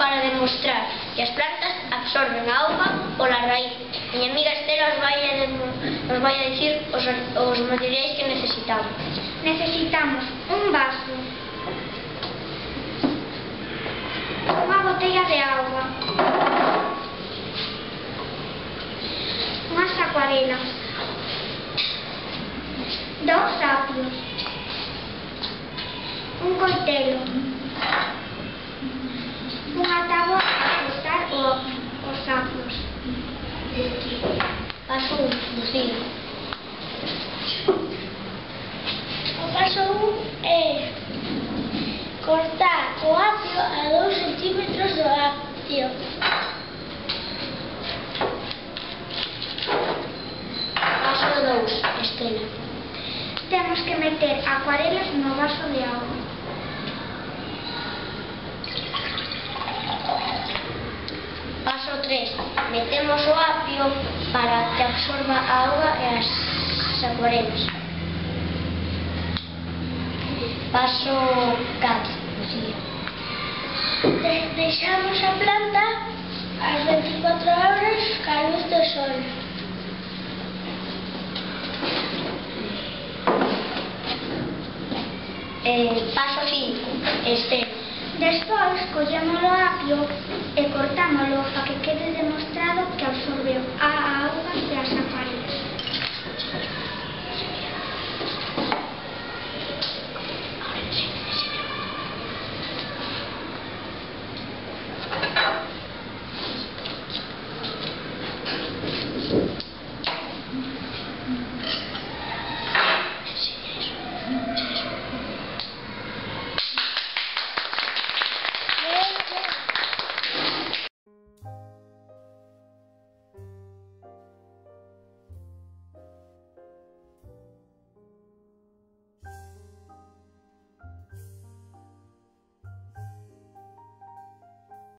para demostrar que as plantas absorben a auga pola raíz. Miña amiga Estela nos vai a dicir os materiais que necesitamos. Necesitamos un vaso, unha botella de auga, unhas acuarelas, 2 apios, un coitelo, unha táboa para cortar os apios. Paso 1, Lucía. O paso 1 é cortar o apio a 2 centímetros do apio. Paso 2, Estela. Temos que meter acuarelas no vaso de auga. Paso 3, metemos o apio para que absorba a auga e as acuarelas. Paso 4, Lucía. Deixamos a planta as 24 horas ca luz do sol. Paso 5, Estela. Despois collemos o apio e cortámolo para que quede demostrado que absorbe a